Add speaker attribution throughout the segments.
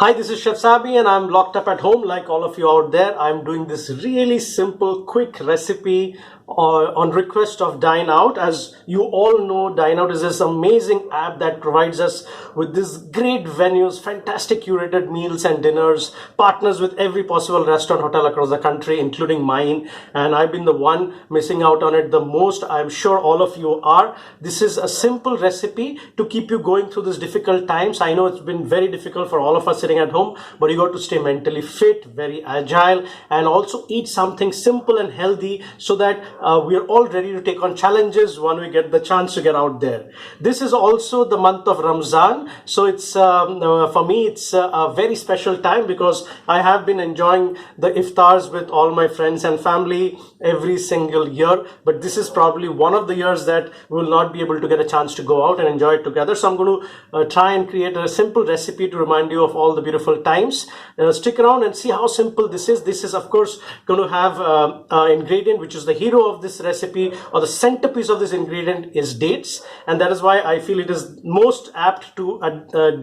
Speaker 1: Hi, this is Chef Saby and I'm locked up at home like all of you out there. I'm doing this really simple, quick recipe on request of Dineout. As you all know, Dineout is this amazing app that provides us with these great venues, fantastic curated meals and dinners, partners with every possible restaurant, hotel across the country, including mine. And I've been the one missing out on it the most. I'm sure all of you are. This is a simple recipe to keep you going through these difficult times. I know it's been very difficult for all of us sitting at home, but you got to stay mentally fit, very agile, and also eat something simple and healthy so that we are all ready to take on challenges when we get the chance to get out there. This is also the month of Ramzan, so it's for me it's a very special time because I have been enjoying the iftars with all my friends and family every single year, but this is probably one of the years that we will not be able to get a chance to go out and enjoy it together. So I'm going to try and create a simple recipe to remind you of all the beautiful times. Stick around and see how simple this is. This is of course going to have an ingredient which is the hero of this recipe, or the centerpiece of this ingredient is dates, and that is why I feel it is most apt to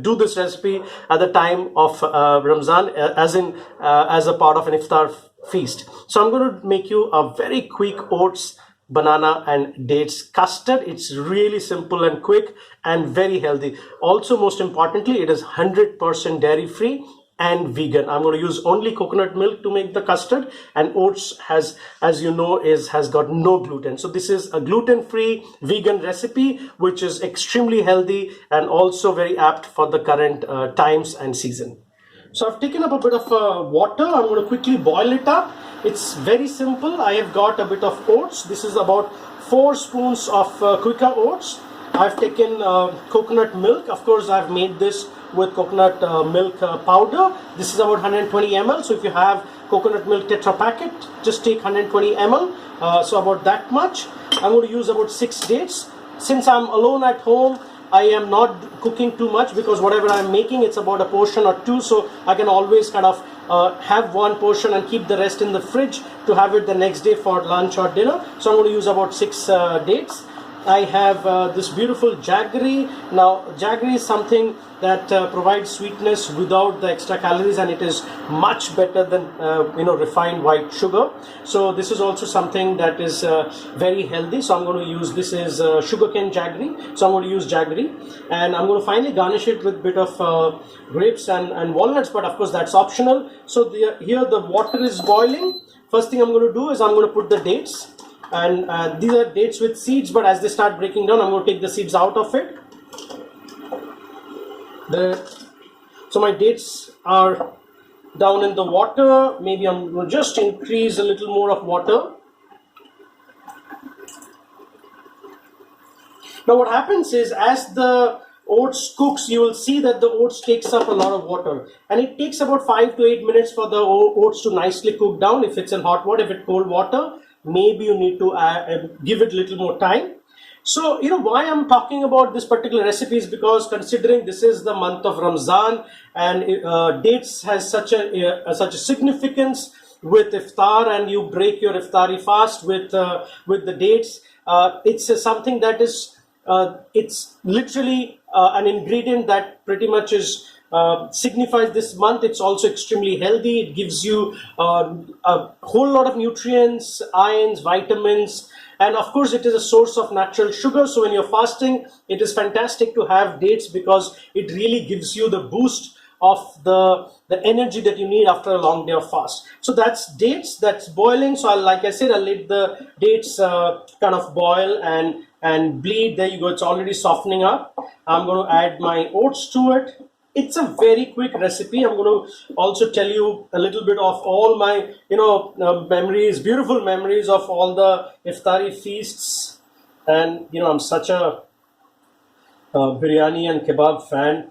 Speaker 1: do this recipe at the time of Ramzan, as a part of an iftar feast. So I'm going to make you a very quick oats, banana and dates custard. It's really simple and quick and very healthy. Also, most importantly, it is 100% dairy free and vegan. I'm going to use only coconut milk to make the custard, and oats has, as you know, has got no gluten. So this is a gluten-free vegan recipe which is extremely healthy and also very apt for the current times and season. So I've taken up a bit of water. I'm going to quickly boil it up. It's very simple. I have got a bit of oats. This is about 4 spoons of quicker oats. I've taken coconut milk. Of course, I've made this with coconut milk powder. This is about 120 ml. So if you have coconut milk tetra packet, just take 120 ml. So about that much. I'm going to use about 6 dates. Since I'm alone at home, I am not cooking too much because whatever I'm making, it's about a portion or two, so I can always kind of have one portion and keep the rest in the fridge to have it the next day for lunch or dinner. So I'm going to use about 6 dates. I have this beautiful jaggery. Now jaggery is something that provides sweetness without the extra calories, and it is much better than refined white sugar. So this is also something that is very healthy. So I'm going to use, this is sugarcane jaggery. So I'm going to use jaggery, and I'm going to finally garnish it with a bit of grapes and walnuts, but of course that's optional. So here the water is boiling. First thing I'm going to do is I'm going to put the dates, and these are dates with seeds, but as they start breaking down, I'm going to take the seeds out of it. So my dates are down in the water. Maybe I'm going to just increase a little more of water. Now what happens is, as the oats cooks, you will see that the oats takes up a lot of water, and it takes about 5 to 8 minutes for the oats to nicely cook down. If it's in hot water, if it's cold water, maybe you need to give it a little more time. So, why I'm talking about this particular recipe is because, considering this is the month of Ramzan, and dates has such a significance with iftar, and you break your iftari fast with the dates. It's something that is it's literally an ingredient that pretty much is signifies this month. It's also extremely healthy. It gives you a whole lot of nutrients, ions, vitamins, and of course it is a source of natural sugar. So when you're fasting, it is fantastic to have dates because it really gives you the boost of the energy that you need after a long day of fast. So that's dates, that's boiling. So like I said, I'll let the dates kind of boil and bleed. There you go, it's already softening up. I'm going to add my oats to it. It's a very quick recipe. I'm going to also tell you a little bit of all my memories, beautiful memories of all the iftari feasts. And I'm such a biryani and kebab fan.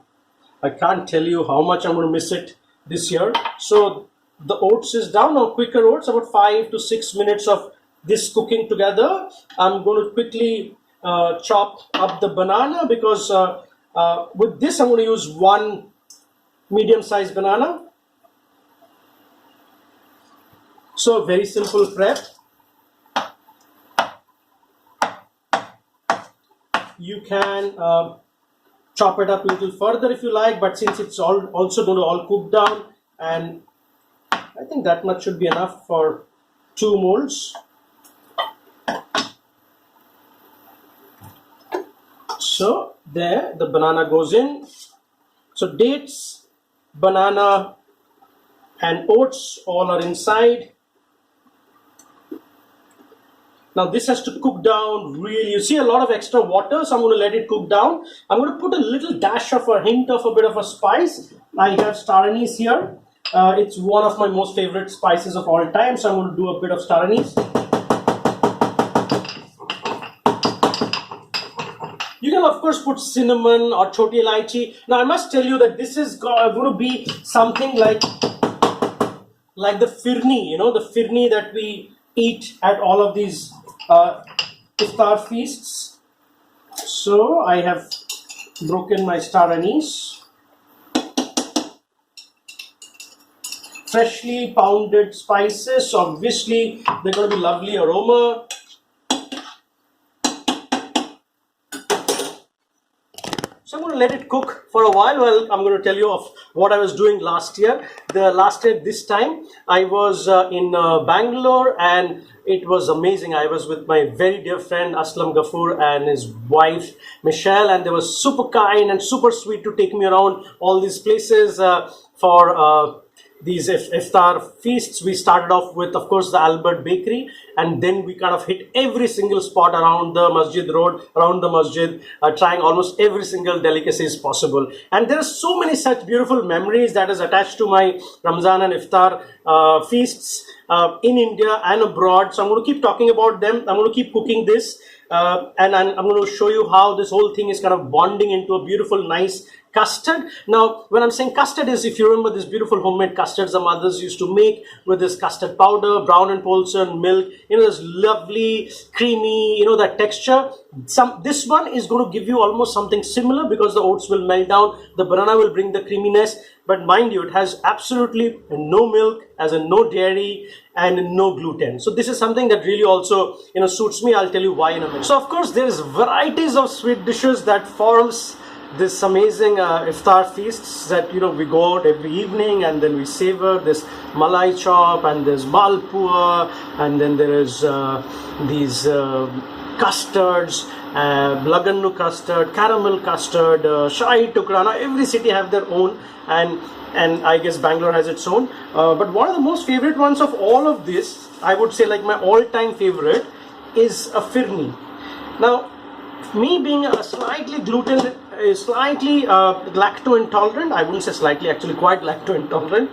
Speaker 1: I can't tell you how much I'm going to miss it this year. So the oats is down. Now quicker oats, about 5 to 6 minutes of this cooking together. I'm going to quickly chop up the banana because with this I'm going to use 1 medium-sized banana. So very simple prep. You can chop it up a little further if you like, but since it's also going to all cook down, and I think that much should be enough for 2 molds. So there, the banana goes in. So dates, banana and oats all are inside. Now this has to cook down really. You see a lot of extra water, so I'm going to let it cook down. I'm going to put a little dash of a hint of a bit of a spice. I have star anise here. It's one of my most favorite spices of all time, so I'm going to do a bit of star anise. You can of course put cinnamon or choti elaichi. Now I must tell you that this is going to be something like the firni, you know, the firni that we eat at all of these iftar feasts. So I have broken my star anise. Freshly pounded spices, obviously they're going to be lovely aroma. So I'm going to let it cook for a while. Well, I'm going to tell you of what I was doing last year. This time I was in Bangalore, and it was amazing. I was with my very dear friend Aslam Ghafoor and his wife Michelle, and they were super kind and super sweet to take me around all these places for these iftar feasts. We started off with, of course, the Albert Bakery, and then we kind of hit every single spot around the Masjid Road, around the Masjid, trying almost every single delicacies possible. And there are so many such beautiful memories that is attached to my Ramzan and iftar feasts in India and abroad. So I'm going to keep talking about them. I'm going to keep cooking this, and I'm going to show you how this whole thing is kind of bonding into a beautiful, nice custard. Now, when I'm saying custard is, if you remember this beautiful homemade custards the mothers used to make with this custard powder, Brown and Polson, milk, you know, this lovely, creamy, you know, that texture. This one is going to give you almost something similar because the oats will melt down, the banana will bring the creaminess, but mind you, it has absolutely no milk, as in no dairy, and no gluten. So this is something that really also, you know, suits me. I'll tell you why in a minute. So of course, there's varieties of sweet dishes that forms this amazing iftar feasts that, you know, we go out every evening and then we savor this malai chop, and there's malpua, and then there is these custards, lagannu custard, caramel custard, shahi tukra. Now every city have their own, and I guess Bangalore has its own. But one of the most favorite ones of all of this, I would say, like my all-time favorite, is a firni. Now, me being a slightly lacto intolerant, I wouldn't say slightly, actually quite lacto intolerant,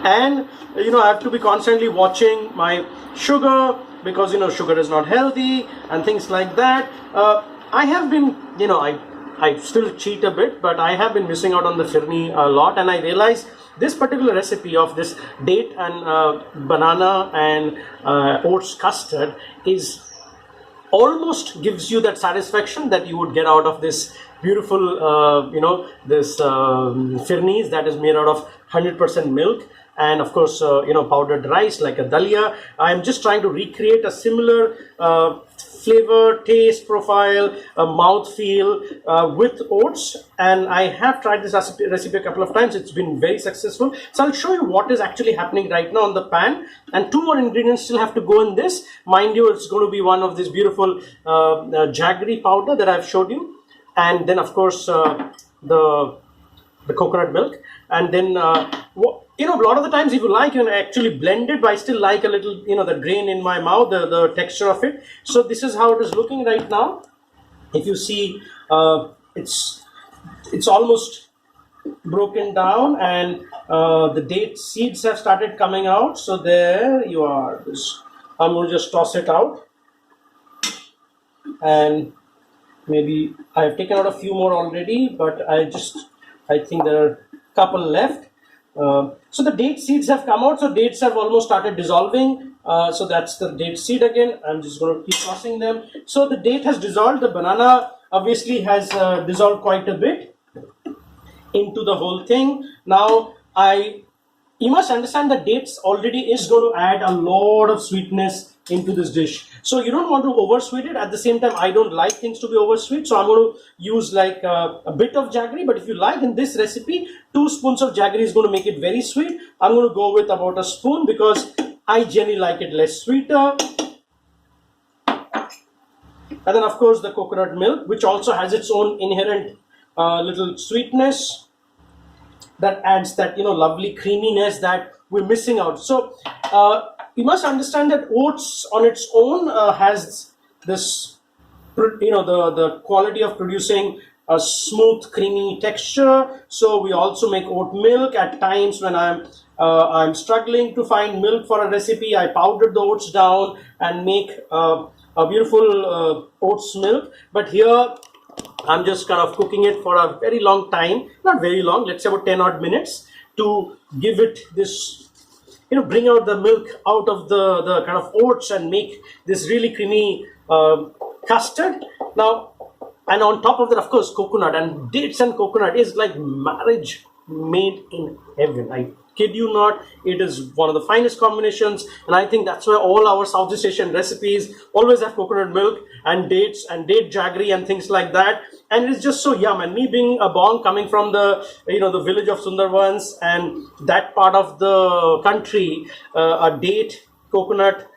Speaker 1: and you know, I have to be constantly watching my sugar because, you know, sugar is not healthy and things like that. I have been, you know, I still cheat a bit, but I have been missing out on the firni a lot, and I realized this particular recipe of this date and banana and oats custard is almost gives you that satisfaction that you would get out of this beautiful, you know, this firnis that is made out of 100% milk, and of course, you know, powdered rice like a dalia. I'm just trying to recreate a similar flavor, taste profile, mouth feel with oats, and I have tried this recipe a couple of times. It's been very successful. So I'll show you what is actually happening right now on the pan, and 2 more ingredients still have to go in this. Mind you, it's going to be one of this beautiful jaggery powder that I've showed you, and then of course the coconut milk, and then you know, a lot of the times if you like, you can actually blend it, but I still like a little, you know, the grain in my mouth, the texture of it. So this is how it is looking right now. If you see, it's almost broken down, and the date seeds have started coming out. So there you are. I'm going to just toss it out, and maybe I've taken out a few more already, but I think there are a couple left. So the date seeds have come out, so dates have almost started dissolving. So that's the date seed again. I'm just going to keep tossing them. So the date has dissolved. The banana obviously has dissolved quite a bit into the whole thing. Now you must understand that dates already is going to add a lot of sweetness into this dish. So you don't want to oversweet it. At the same time, I don't like things to be oversweet, so I'm going to use like a bit of jaggery. But if you like, in this recipe, 2 spoons of jaggery is going to make it very sweet. I'm going to go with about a spoon because I generally like it less sweeter. And then of course the coconut milk, which also has its own inherent little sweetness that adds that, you know, lovely creaminess that we're missing out. So you must understand that oats on its own has this, you know, the quality of producing a smooth creamy texture. So we also make oat milk at times when I'm struggling to find milk for a recipe. I powder the oats down and make a beautiful oats milk. But here I'm just kind of cooking it for a very long time, not very long, let's say about 10 odd minutes, to give it this, you know, bring out the milk out of the kind of oats and make this really creamy custard. Now, and on top of that, of course, coconut, and dates and coconut is like marriage made in heaven. I kid you not, it is one of the finest combinations, and I think that's why all our Southeast Asian recipes always have coconut milk and dates and date jaggery and things like that, and it's just so yum. And me being a Bong, coming from the, you know, the village of Sundarbans and that part of the country, a date coconut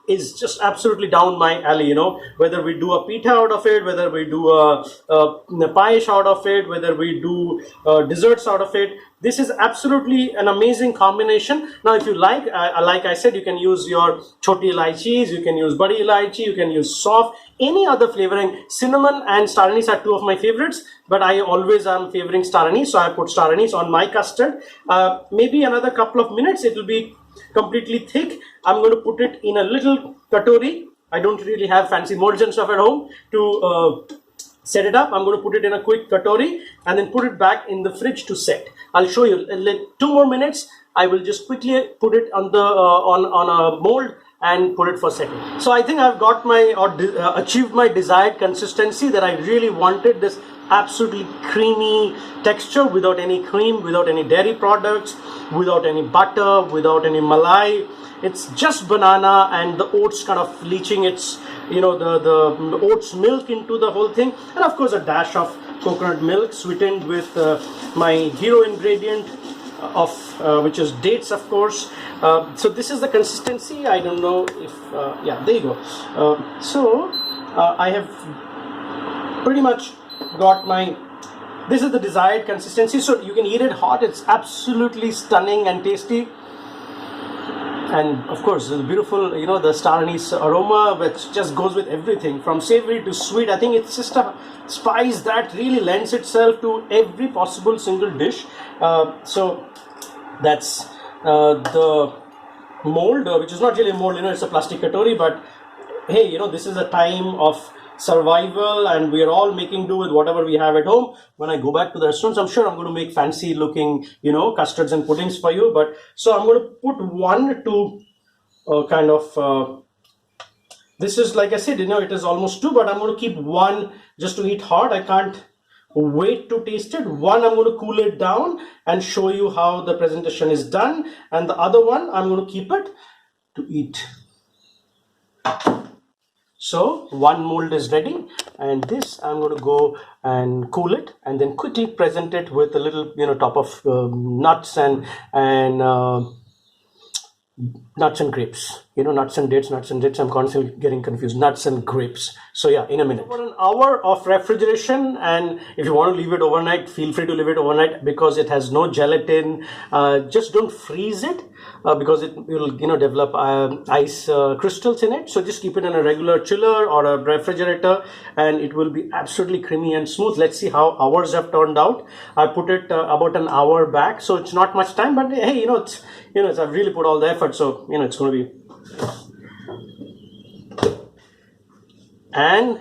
Speaker 1: is just absolutely down my alley. You know, whether we do a pita out of it, whether we do a payesh out of it, whether we do desserts out of it, this is absolutely an amazing combination. Now, if you like I said, you can use your choti elaichis, you can use badi elaichi, you can use soft, any other flavoring. Cinnamon and star anise are 2 of my favorites, but I always am favoring star anise, so I put star anise on my custard. Maybe another couple of minutes, it will be completely thick. I'm going to put it in a little katori. I don't really have fancy molds and stuff at home to set it up. I'm going to put it in a quick katori and then put it back in the fridge to set. I'll show you. 2 more minutes. I will just quickly put it on the on a mold and put it for setting. So I think I've got my achieved my desired consistency that I really wanted. This absolutely creamy texture without any cream, without any dairy products, without any butter, without any malai. It's just banana and the oats kind of leaching its, you know, the oats milk into the whole thing, and of course a dash of coconut milk sweetened with my hero ingredient of which is dates, of course. So this is the consistency. I don't know if yeah, there you go. So I have pretty much got my, this is the desired consistency, so you can eat it hot. It's absolutely stunning and tasty. And of course, the beautiful, you know, the star anise aroma, which just goes with everything from savory to sweet. I think it's just a spice that really lends itself to every possible single dish. So that's the mold, which is not really a mold, you know, it's a plastic katori, but hey, you know, this is a time of survival and we are all making do with whatever we have at home. When I go back to the restaurants, I'm sure I'm going to make fancy looking, you know, custards and puddings for you. But so I'm going to put 1 to kind of this is, like I said, you know, it is almost 2, but I'm going to keep 1 just to eat hot. I can't wait to taste it. 1, I'm going to cool it down and show you how the presentation is done, and the other 1 I'm going to keep it to eat. So 1 mold is ready, and this I'm going to go and cool it and then quickly present it with a little, you know, top of nuts and nuts and grapes. You know, nuts and dates, I'm constantly getting confused. Nuts and grapes. So yeah, in a minute. For an hour of refrigeration, and if you want to leave it overnight, feel free to leave it overnight because it has no gelatin. Just don't freeze it because it will, you know, develop ice crystals in it. So just keep it in a regular chiller or a refrigerator and it will be absolutely creamy and smooth. Let's see how ours have turned out. I put it about an hour back, so it's not much time, but hey, I've really put all the effort, so it's going to be. And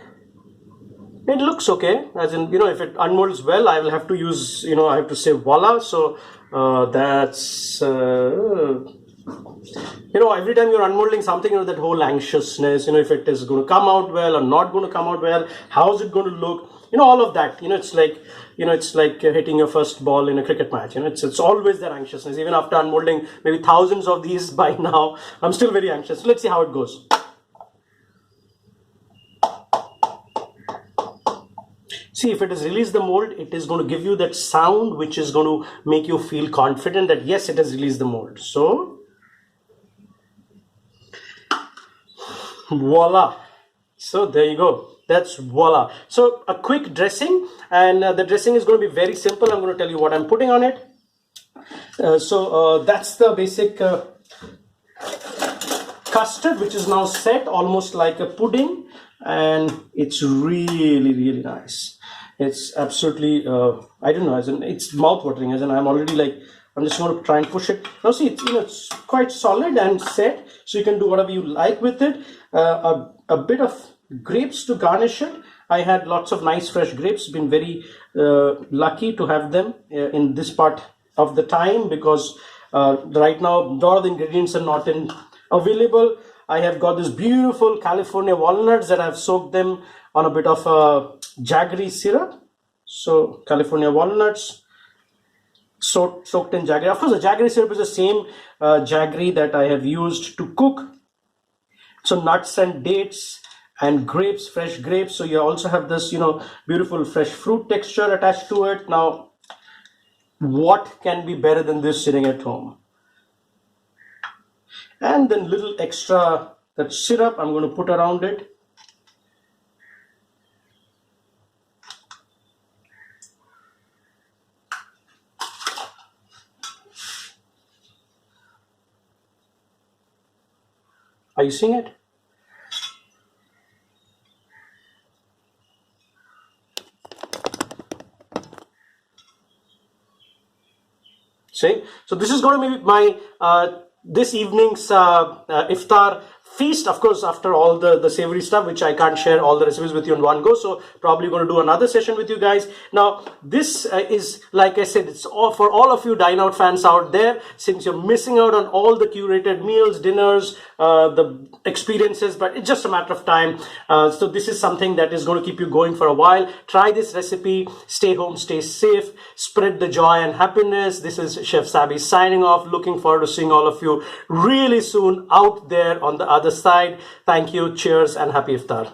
Speaker 1: it looks okay, as in, if it unmolds well, I will have to use, I have to say voila. So that's every time you're unmolding something, that whole anxiousness, if it is going to come out well or not going to come out well, how is it going to look, all of that. It's like hitting your first ball in a cricket match. It's always that anxiousness. Even after unmolding maybe thousands of these by now, I'm still very anxious. Let's see how it goes. See, if it has released the mold, it is going to give you that sound which is going to make you feel confident that yes, it has released the mold. So, voila. So there you go. That's voila. So a quick dressing, and the dressing is going to be very simple. I'm going to tell you what I'm putting on it. That's the basic custard, which is now set almost like a pudding, and it's really, really nice. It's absolutely, I don't know, it's mouth-watering, I'm already like, I'm just going to try and push it. Now see, it's quite solid and set, so you can do whatever you like with it. A bit of grapes to garnish it. I had lots of nice fresh grapes, been very lucky to have them in this part of the time, because right now, a lot of the ingredients are not available. I have got this beautiful California walnuts that I've soaked them on a bit of jaggery syrup. So California walnuts soaked in jaggery. Of course, the jaggery syrup is the same jaggery that I have used to cook. So nuts and dates and grapes, fresh grapes. So you also have this, beautiful fresh fruit texture attached to it. Now, what can be better than this sitting at home? And then little extra that syrup I'm going to put around it. Are you seeing it? See, so this is going to be my this evening's iftar feast. Of course, after all the savory stuff, which I can't share all the recipes with you in one go, so probably going to do another session with you guys. Now, this is, like I said, it's all for all of you Dineout fans out there. Since you're missing out on all the curated meals, dinners, the experiences, but it's just a matter of time. So this is something that is going to keep you going for a while. Try this recipe. Stay home, stay safe, spread the joy and happiness. This is Chef Saby signing off. Looking forward to seeing all of you really soon out there on the other side. Thank you, cheers, and happy iftar.